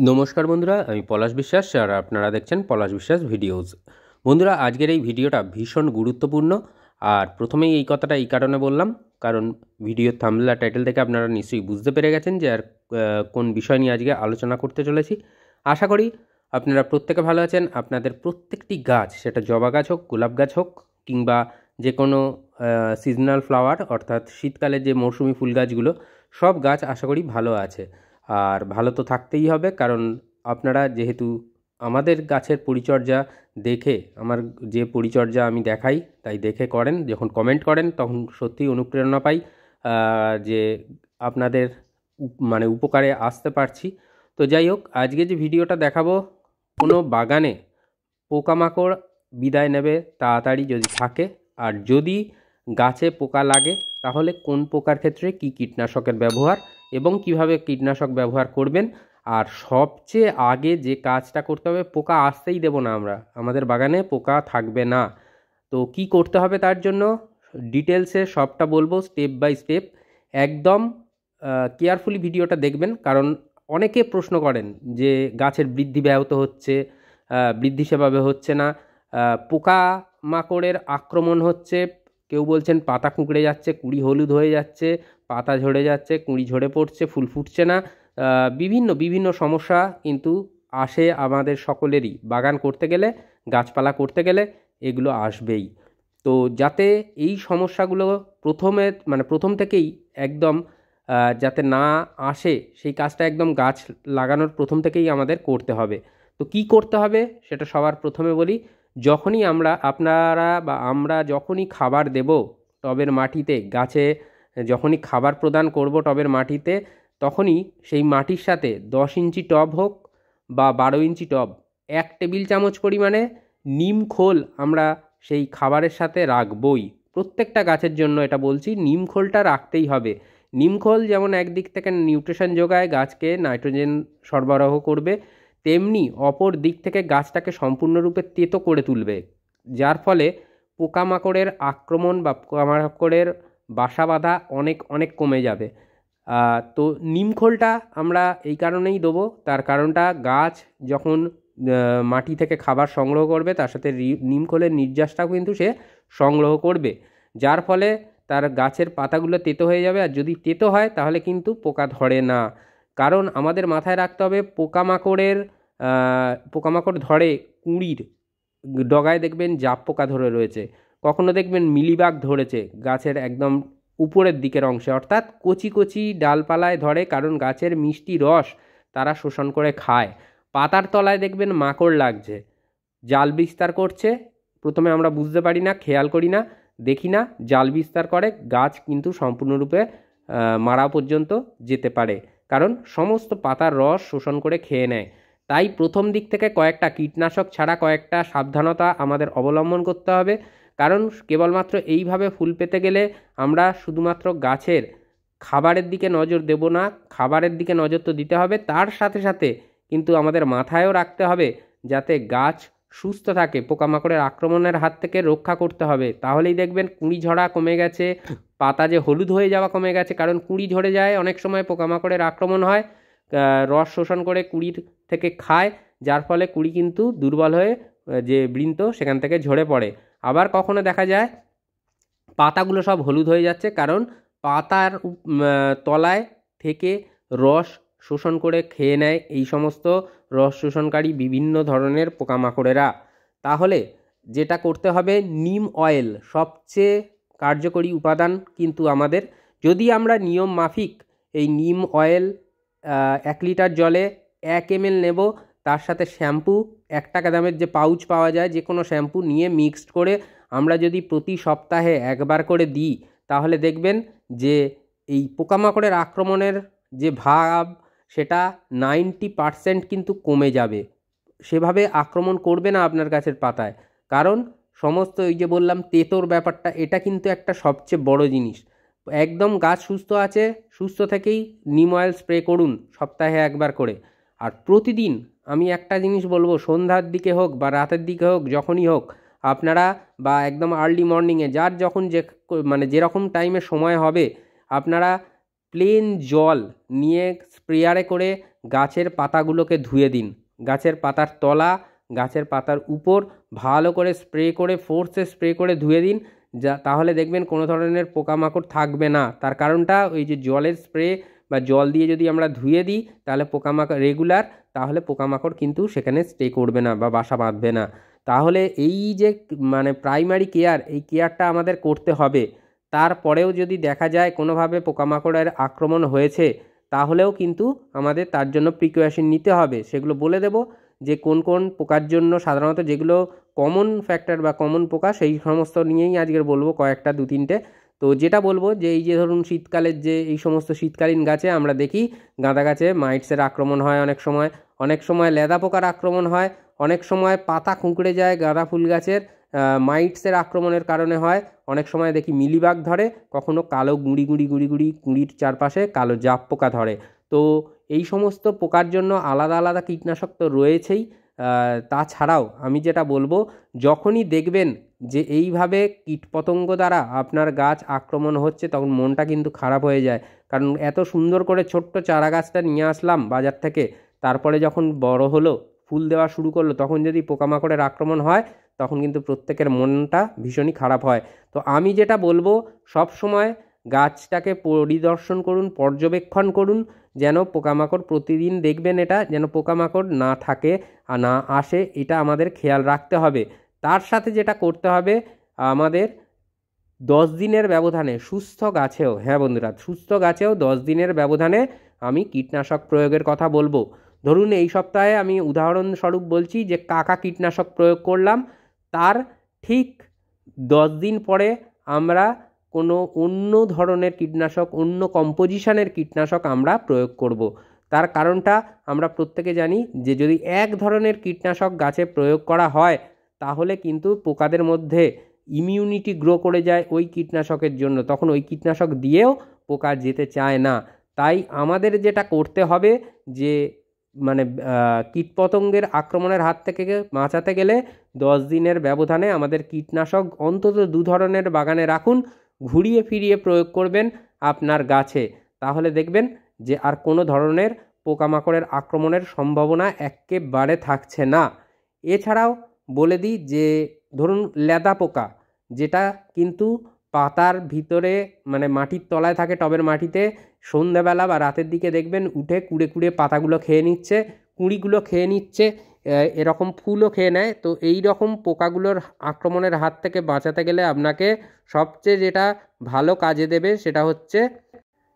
নমস্কার বন্ধুরা, আমি পলাশ বিশ্বাস আর আপনারা দেখছেন পলাশ বিশ্বাস ভিডিওস। বন্ধুরা, আজকের এই ভিডিওটা ভীষণ গুরুত্বপূর্ণ। আর প্রথমেই এই কথাটা এই কারণে বললাম, কারণ ভিডিওর থাম্বনেল আর টাইটেল থেকে আপনারা নিশ্চয়ই বুঝতে পেরে গেছেন যে কোন বিষয় নিয়ে আজকে আলোচনা করতে চলেছি। আশা করি আপনারা প্রত্যেকে ভালো আছেন। আপনাদের প্রত্যেকটি গাছ, সেটা জবা গাছ হোক, গোলাপ গাছ হোক, কিংবা যে কোনো সিজনাল ফ্লাওয়ার অর্থাৎ শীতকালে যে মৌসুমি ফুল গাছগুলো, সব গাছ আশা করি ভালো আছে। আর ভালো তো থাকতেই হবে, কারণ আপনারা যেহেতু আমাদের গাছের পরিচর্যা দেখে, আমার যে পরিচর্যা আমি দেখাই তাই দেখে করেন, যখন কমেন্ট করেন তখন সত্যিই অনুপ্রেরণা পাই যে আপনাদের মানে উপকারে আসতে পারছি। তো যাই হোক, আজকে যে ভিডিওটা দেখাবো, কোনো বাগানে পোকামাকড় বিদায় নেবে তাড়াতাড়ি যদি থাকে, আর যদি গাছে পোকা লাগে তাহলে কোন পোকার ক্ষেত্রে কী কীটনাশকের ব্যবহার এবং কিভাবে কীটনাশক ব্যবহার করবেন। আর সবচেয়ে আগে যে কাজটা করতে হবে, পোকা আসতেই দেব না আমরা, আমাদের বাগানে পোকা থাকবে না। তো কি করতে হবে তার জন্য ডিটেলসে সবটা বলবো, স্টেপ বাই স্টেপ। একদম কেয়ারফুলি ভিডিওটা দেখবেন, কারণ অনেকে প্রশ্ন করেন যে গাছের বৃদ্ধি ব্যাহত হচ্ছে, বৃদ্ধি সেভাবে হচ্ছে না, পোকা মাকড়ের আক্রমণ হচ্ছে, কেউ বলছেন পাতা কুঁকড়ে যাচ্ছে, কুঁড়ি হলুদ হয়ে যাচ্ছে, পাতা ঝরে যাচ্ছে, কুঁড়ি ঝরে পড়ছে, ফুল ফুটছে না। বিভিন্ন বিভিন্ন সমস্যা কিন্তু আসে আমাদের সকলেরই, বাগান করতে গেলে, গাছপালা করতে গেলে এগুলো আসবেই। তো যাতে এই সমস্যাগুলো প্রথম থেকেই একদম যাতে না আসে, সেই কাজটা একদম গাছ লাগানোর প্রথম থেকেই আমাদের করতে হবে। তো কি করতে হবে সেটা সবার প্রথমে বলি। যখনই আমরা যখনই খাবার দেব টবের মাটিতে, গাছে যখনই খাবার প্রদান করব টবের মাটিতে, তখনই সেই মাটির সাথে 10 ইঞ্চি টব হোক বা 12 ইঞ্চি টব, 1 টেবিল চামচ পরিমাণে নিম খোল আমরা সেই খাবারের সাথে রাখবই। প্রত্যেকটা গাছের জন্য এটা বলছি, নিম খোলটা রাখতেই হবে। নিম খোল যেমন একদিক থেকে নিউট্রিশন যোগায়, গাছকে নাইট্রোজেন সরবরাহ করবে, তেমনি অপর দিক থেকে গাছটাকে সম্পূর্ণরূপে তেতো করে তুলবে, যার ফলে পোকামাকড়ের আক্রমণ বা পোকামাকড়ের বাসা বাঁধা অনেক অনেক কমে যাবে। তো নিমখোলটা আমরা এই কারণেই দেবো, তার কারণটা গাছ যখন মাটি থেকে খাবার সংগ্রহ করবে, তার সাথে নিমখোলের নির্যাসটাও কিন্তু সে সংগ্রহ করবে, যার ফলে তার গাছের পাতাগুলো তেতো হয়ে যাবে। আর যদি তেতো হয় তাহলে কিন্তু পোকা ধরে না। কারণ আমাদের মাথায় রাখতে হবে, পোকামাকড় ধরে কুঁড়ির ডগায়, দেখবেন জাপ পোকা ধরে রয়েছে, কখনো দেখবেন মিলিবাগ ধরেছে গাছের একদম উপরের দিকের অংশে, অর্থাৎ কচি কচি ডালপালায় ধরে, কারণ গাছের মিষ্টি রস তারা শোষণ করে খায়। পাতার তলায় দেখবেন মাকড় লাগছে, জাল বিস্তার করছে, প্রথমে আমরা বুঝতে পারি না, খেয়াল করি না, দেখি না, জাল বিস্তার করে, গাছ কিন্তু সম্পূর্ণরূপে মারা পর্যন্ত যেতে পারে, কারণ সমস্ত পাতার রস শোষণ করে খেয়ে নেয়। তাই প্রথম দিক থেকে কয়েকটা কীটনাশক ছাড়া কয়েকটা সাবধানতা আমাদের অবলম্বন করতে হবে, কারণ কেবলমাত্র এইভাবে ফুল পেতে গেলে আমরা শুধুমাত্র গাছের খাবারের দিকে নজর দেব না। খাবারের দিকে নজর তো দিতে হবে, তার সাথে সাথে কিন্তু আমাদের মাথায়ও রাখতে হবে যাতে গাছ সুস্থ থাকে, পোকামাকড়ের আক্রমণের হাত থেকে রক্ষা করতে হবে। তাহলেই দেখবেন কুঁড়ি ঝরা কমে গেছে, পাতা যে হলুদ হয়ে যাওয়া কমে গেছে, কারণ কুঁড়ি ঝরে যায় অনেক সময়, পোকামাকড়ের আক্রমণ হয়, রস শোষণ করে কুঁড়ির থেকে খায়, যার ফলে কুঁড়ি কিন্তু দুর্বল হয়ে যে বৃন্ত সেখান থেকে ঝরে পড়ে। আবার কখনো দেখা যায় পাতাগুলো সব হলুদ হয়ে যাচ্ছে, কারণ পাতার তলায় থেকে রস শোষণ করে খেয়ে নেয় এই সমস্ত রস শোষণকারী বিভিন্ন ধরনের পোকামাকড়েরা। তাহলে যেটা করতে হবে, নিম অয়েল সবচেয়ে কার্যকরী উপাদান কিন্তু আমাদের। যদি আমরা নিয়ম মাফিক এই নিম অয়েল 1 লিটার জলে 1 ml নেব, তার সাথে শ্যাম্পু, 1 টাকা দামের যে পাউচ পাওয়া যায়, যে কোনো শ্যাম্পু নিয়ে মিক্সড করে আমরা যদি প্রতি সপ্তাহে একবার করে দিই, তাহলে দেখবেন যে এই পোকামাকড়ের আক্রমণের যে ভাব, সেটা 90% কিন্তু কমে যাবে। সেভাবে আক্রমণ করবে না আপনার গাছের পাতায়, কারণ সমস্ত এই যে বললাম তেতোর ব্যাপারটা, এটা কিন্তু একটা সবচেয়ে বড় জিনিস। একদম গাছ সুস্থ আছে, সুস্থ থেকেই নিম অয়েল স্প্রে করুন সপ্তাহে একবার করে। আর প্রতিদিন আমি একটা জিনিস বলবো, সন্ধ্যার দিকে হোক বা রাতের দিকে হোক, যখনই হোক আপনারা, বা একদম আর্লি মর্নিংয়ে, যার যখন যেরকম টাইমে সময় হবে, আপনারা প্লেন জল নিয়ে স্প্রেয়ারে করে গাছের পাতাগুলোকে ধুয়ে দিন। গাছের পাতার তলা, গাছের পাতার উপর ভালো করে স্প্রে করে, ফোর্সে স্প্রে করে ধুয়ে দিন। তাহলে দেখবেন কোনো ধরনের পোকামাকড় থাকবে না। তার কারণটা ওই যে জলের স্প্রে বা জল দিয়ে যদি আমরা ধুয়ে দিই তাহলে পোকামাকড় রেগুলার, তাহলে পোকামাকড় কিন্তু সেখানে স্টে করবে না বা বাসা বাঁধবে না। তাহলে এই যে মানে প্রাইমারি কেয়ার, এই কেয়ারটা আমাদের করতে হবে। তারপরেও যদি দেখা যায় কোনোভাবে পোকামাকড়ের আক্রমণ হয়েছে, তাহলেও কিন্তু আমাদের তার জন্য প্রিকশন নিতে হবে। সেগুলো বলে দেব যে কোন কোন পোকার জন্য সাধারণত যেগুলো কমন ফ্যাক্টর বা কমন পোকা, সেই সমস্ত নিয়েই আজকের বলবো কয়েকটা 2-3টে। তো যেটা বলবো যে এই যে ধরুন শীতকালের যে এই সমস্ত শীতকালীন গাছে আমরা দেখি গাঁদা গাছে মাইটসের আক্রমণ হয়, অনেক সময় লেদা পোকার আক্রমণ হয়, অনেক সময় পাতা কুঁকড়ে যায় গাঁদা ফুল গাছের, মাইটসের আক্রমণের কারণে হয়। অনেক সময় দেখি মিলিবাগ ধরে, কখনো কালো গুঁড়ি কুঁড়ির চারপাশে কালো জাপ পোকা ধরে। তো এই সমস্ত পোকার জন্য আলাদা আলাদা কীটনাশক তো রয়েছেই। তাছাড়াও আমি যেটা বলবো, যখনই দেখবেন যে এইভাবে কীটপতঙ্গ দ্বারা আপনার গাছ আক্রমণ হচ্ছে, তখন মনটা কিন্তু খারাপ হয়ে যায়। কারণ এত সুন্দর করে ছোট্ট চারা গাছটা নিয়ে আসলাম বাজার থেকে, তারপরে যখন বড় হলো, ফুল দেওয়া শুরু করলো, তখন যদি পোকামাকড়ের আক্রমণ হয়, তখন কিন্তু প্রত্যেকের মনটা ভীষণই খারাপ হয়। তো আমি যেটা বলবো, সব সময় গাছটাকে পরিদর্শন করুন, পর্যবেক্ষণ করুন, যেন পোকামাকড় প্রতিদিন দেখবেন এটা যেন পোকামাকড় না থাকে আর না আসে, এটা আমাদের খেয়াল রাখতে হবে। তার সাথে যেটা করতে হবে আমাদের 10 দিনের ব্যবধানে সুস্থ গাছেও, হ্যাঁ বন্ধুরা, সুস্থ গাছেও 10 দিনের ব্যবধানে আমি কীটনাশক প্রয়োগের কথা বলবো। ধরুন এই সপ্তাহে আমি উদাহরণস্বরূপ বলছি যে কাকা কীটনাশক প্রয়োগ করলাম, তার ঠিক 10 দিন পরে আমরা কোনো অন্য ধরনের কীটনাশক, অন্য কম্পোজিশনের কীটনাশক আমরা প্রয়োগ করব। তার কারণটা আমরা প্রত্যেকে জানি যে যদি এক ধরনের কীটনাশক গাছে প্রয়োগ করা হয়, তাহলে কিন্তু পোকাদের মধ্যে ইমিউনিটি গ্রো করে যায় ওই কীটনাশকের জন্য, তখন ওই কীটনাশক দিয়েও পোকা যেতে চায় না। তাই আমাদের যেটা করতে হবে যে মানে কীটপতঙ্গের আক্রমণের হাত থেকে বাঁচাতে গেলে 10 দিনের ব্যবধানে আমাদের কীটনাশক অন্তত 2 ধরনের বাগানে রাখুন, ঘুরিয়ে ফিরিয়ে প্রয়োগ করবেন আপনার গাছে। তাহলে দেখবেন যে আর কোনো ধরনের পোকামাকড়ের আক্রমণের সম্ভাবনা একেবারে থাকছে না। এছাড়াও বলে দিই যে ধরুন লেদা পোকা, যেটা কিন্তু পাতার ভিতরে মানে মাটির তলায় থাকে, টবের মাটিতে, সন্ধ্যাবেলা বা রাতের দিকে দেখবেন উঠে কুড়ে পাতাগুলো খেয়ে নিচ্ছে, কুঁড়িগুলো খেয়ে নিচ্ছে, এরকম ফুলও খেয়ে নেয়। তো এই রকম পোকাগুলোর আক্রমণের হাত থেকে বাঁচাতে গেলে আপনাকে সবচেয়ে যেটা ভালো কাজে দেবে সেটা হচ্ছে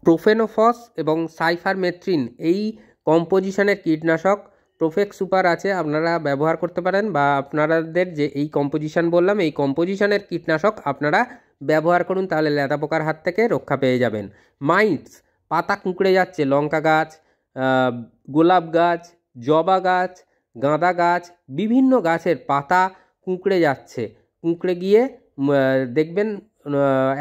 প্রোফেনোফস এবং সাইফারমেথ্রিন, এই কম্পোজিশনের কীটনাশক প্রোফেক্স সুপার আছে, আপনারা ব্যবহার করতে পারেন, বা আপনাদের যে এই কম্পোজিশন বললাম এই কম্পোজিশনের কীটনাশক আপনারা ব্যবহার করুন, তাহলে লেদা পোকার হাত থেকে রক্ষা পেয়ে যাবেন। মাইটস, পাতা কুঁকড়ে যাচ্ছে লঙ্কা গাছ, গোলাপ গাছ, জবা গাছ, গাঁদা গাছ, বিভিন্ন গাছের পাতা কুঁকড়ে যাচ্ছে, কুঁকড়ে গিয়ে দেখবেন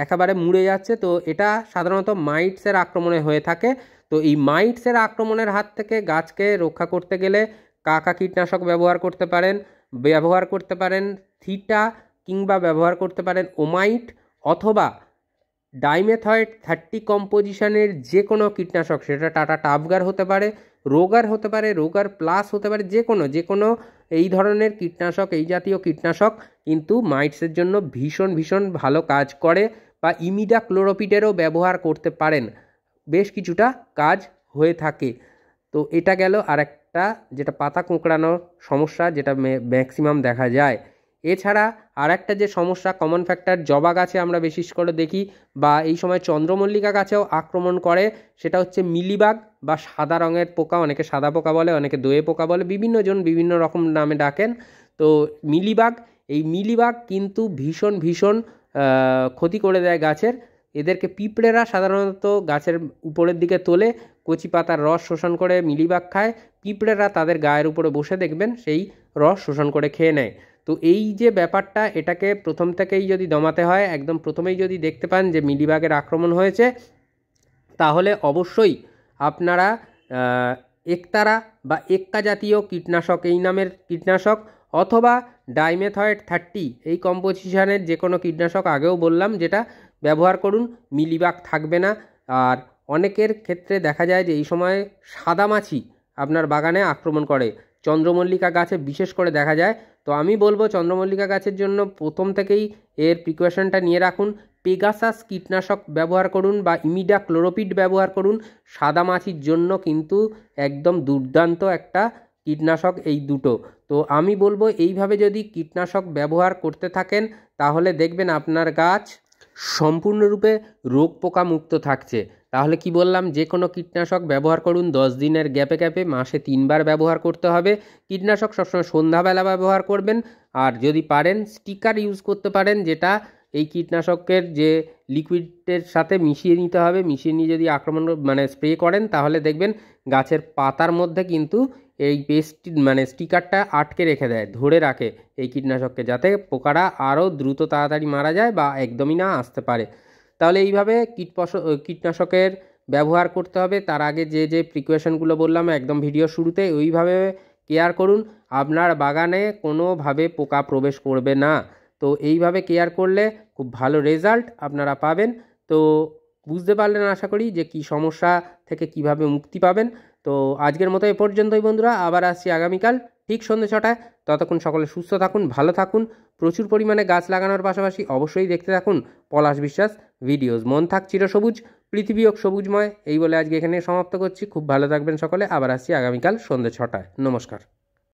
একেবারে মুড়ে যাচ্ছে। তো এটা সাধারণত মাইটসের আক্রমণে হয়ে থাকে। তো এই মাইটসের আক্রমণের হাত থেকে গাছকে রক্ষা করতে গেলে কাকা কীটনাশক ব্যবহার করতে পারেন থিটা, কিংবা ব্যবহার করতে পারেন ওমাইট, অথবা ডাইমেথয়েড 30 কম্পোজিশনের যে কোনো কীটনাশক, সেটা টাটা টাফগার হতে পারে, রোগার হতে পারে, রোগার প্লাস হতে পারে, যে কোনো এই ধরনের কীটনাশক, এই জাতীয় কীটনাশক কিন্তু মাইটসের জন্য ভীষণ ভালো কাজ করে। বা ইমিডাক্লোরোপিডেরও ব্যবহার করতে পারেন, বেশ কিছুটা কাজ হয়ে থাকে। তো এটা গেল আরেকটা যেটা পাতা কোঁকড়ানোর সমস্যা, যেটা ম্যাক্সিমাম দেখা যায়। এছাড়া আরেকটা যে সমস্যা, কমন ফ্যাক্টর জবা গাছে আমরা বিশেষ করে দেখি, বা এই সময় চন্দ্রমল্লিকা গাছেও আক্রমণ করে, সেটা হচ্ছে মিলিবাগ বা সাদা রঙের পোকা। অনেকে সাদা পোকা বলে, অনেকে দোয়ে পোকা বলে, বিভিন্ন জন বিভিন্ন রকম নামে ডাকেন। তো মিলিবাগ, এই মিলিবাগ কিন্তু ভীষণ ক্ষতি করে দেয় গাছের। এদেরকে পিঁপড়েরা সাধারণত গাছের উপরের দিকে তোলে, কচি পাতার রস শোষণ করে মিলিবাগ খায়, পিঁপড়েরা তাদের গায়ের উপরে বসে দেখবেন সেই রস শোষণ করে খেয়ে নেয়। তো এই যে ব্যাপারটা, এটাকে প্রথম থেকেই যদি দমাতে হয়, একদম প্রথমেই যদি দেখতে পান যে মিলিবাগের আক্রমণ হয়েছে, তাহলে অবশ্যই আপনারা একতারা বা এক্কা জাতীয় কীটনাশক, এই নামের কীটনাশক, অথবা ডাইমেথয়েড 30 এই কম্পোজিশনের যে কোনো কীটনাশক, আগেও বললাম, যেটা ব্যবহার করুন, মিলিবাগ থাকবে না। আর অনেকের ক্ষেত্রে দেখা যায় যে এই সময় সাদামাছি আপনার বাগানে আক্রমণ করে। চন্দ্রমল্লিকা গাছে বিশেষ করে দেখা যায়। তো আমি বলবো চন্দ্রমল্লিকা গাছের জন্য প্রথম থেকেই এর প্রিকশনটা নিয়ে রাখুন। পেগাসাস কীটনাশক ব্যবহার করুন বা ইমিডাক্লোরোপিড ব্যবহার করুন। সাদামাছির জন্য কিন্তু একদম দুর্দান্ত একটা কীটনাশক এই দুটো। তো আমি বলবো এইভাবে যদি কীটনাশক ব্যবহার করতে থাকেন তাহলে দেখবেন আপনার গাছ সম্পূর্ণরূপে রোগ পোকা মুক্ত থাকছে। তাহলে কি বললাম, যে কোনো কীটনাশক ব্যবহার করুন 10 দিনের গ্যাপে গ্যাপে, মাসে 3 বার ব্যবহার করতে হবে। কীটনাশক সবসময় সন্ধ্যাবেলা ব্যবহার করবেন। আর যদি পারেন স্টিকার ইউজ করতে পারেন, যেটা এই কীটনাশকের যে লিকুইডের সাথে মিশিয়ে নিতে হবে। মিশিয়ে নিয়ে যদি আক্রমণ স্প্রে করেন তাহলে দেখবেন গাছের পাতার মধ্যে কিন্তু এই পেস্ট স্টিকারটা আটকে রেখে দেয়, ধরে রাখে এই কীটনাশককে, যাতে পোকারা আরও দ্রুত তাড়াতাড়ি মারা যায় বা একদমই না আসতে পারে। তাহলে এইভাবে কীটনাশকের ব্যবহার করতে হবে। তার আগে যে যে প্রিকশনগুলো বললাম একদম ভিডিও শুরুতে, ওইভাবে কেয়ার করুন। আপনার বাগানে কোনোভাবে পোকা প্রবেশ করবে না। তো এইভাবে কেয়ার করলে খুব ভালো রেজাল্ট আপনারা পাবেন। তো বুঝতে পারলেন আশা করি যে কী সমস্যা থেকে কিভাবে মুক্তি পাবেন। তো আজকের মতো এ পর্যন্তই বন্ধুরা, আবার আসছি আগামীকাল ঠিক সন্ধ্যে 6টায়। ততক্ষণ সকলে সুস্থ থাকুন, ভালো থাকুন। প্রচুর পরিমাণে গাছ লাগানোর পাশাপাশি অবশ্যই দেখতে থাকুন পলাশ বিশ্বাস ভিডিওস। মন থাক চিরসবুজ, পৃথিবী হোক সবুজময়, এই বলে আজকে এখানে সমাপ্ত করছি। খুব ভালো থাকবেন সকলে, আবার আসছি আগামীকাল সন্ধ্যে 6টায়। নমস্কার।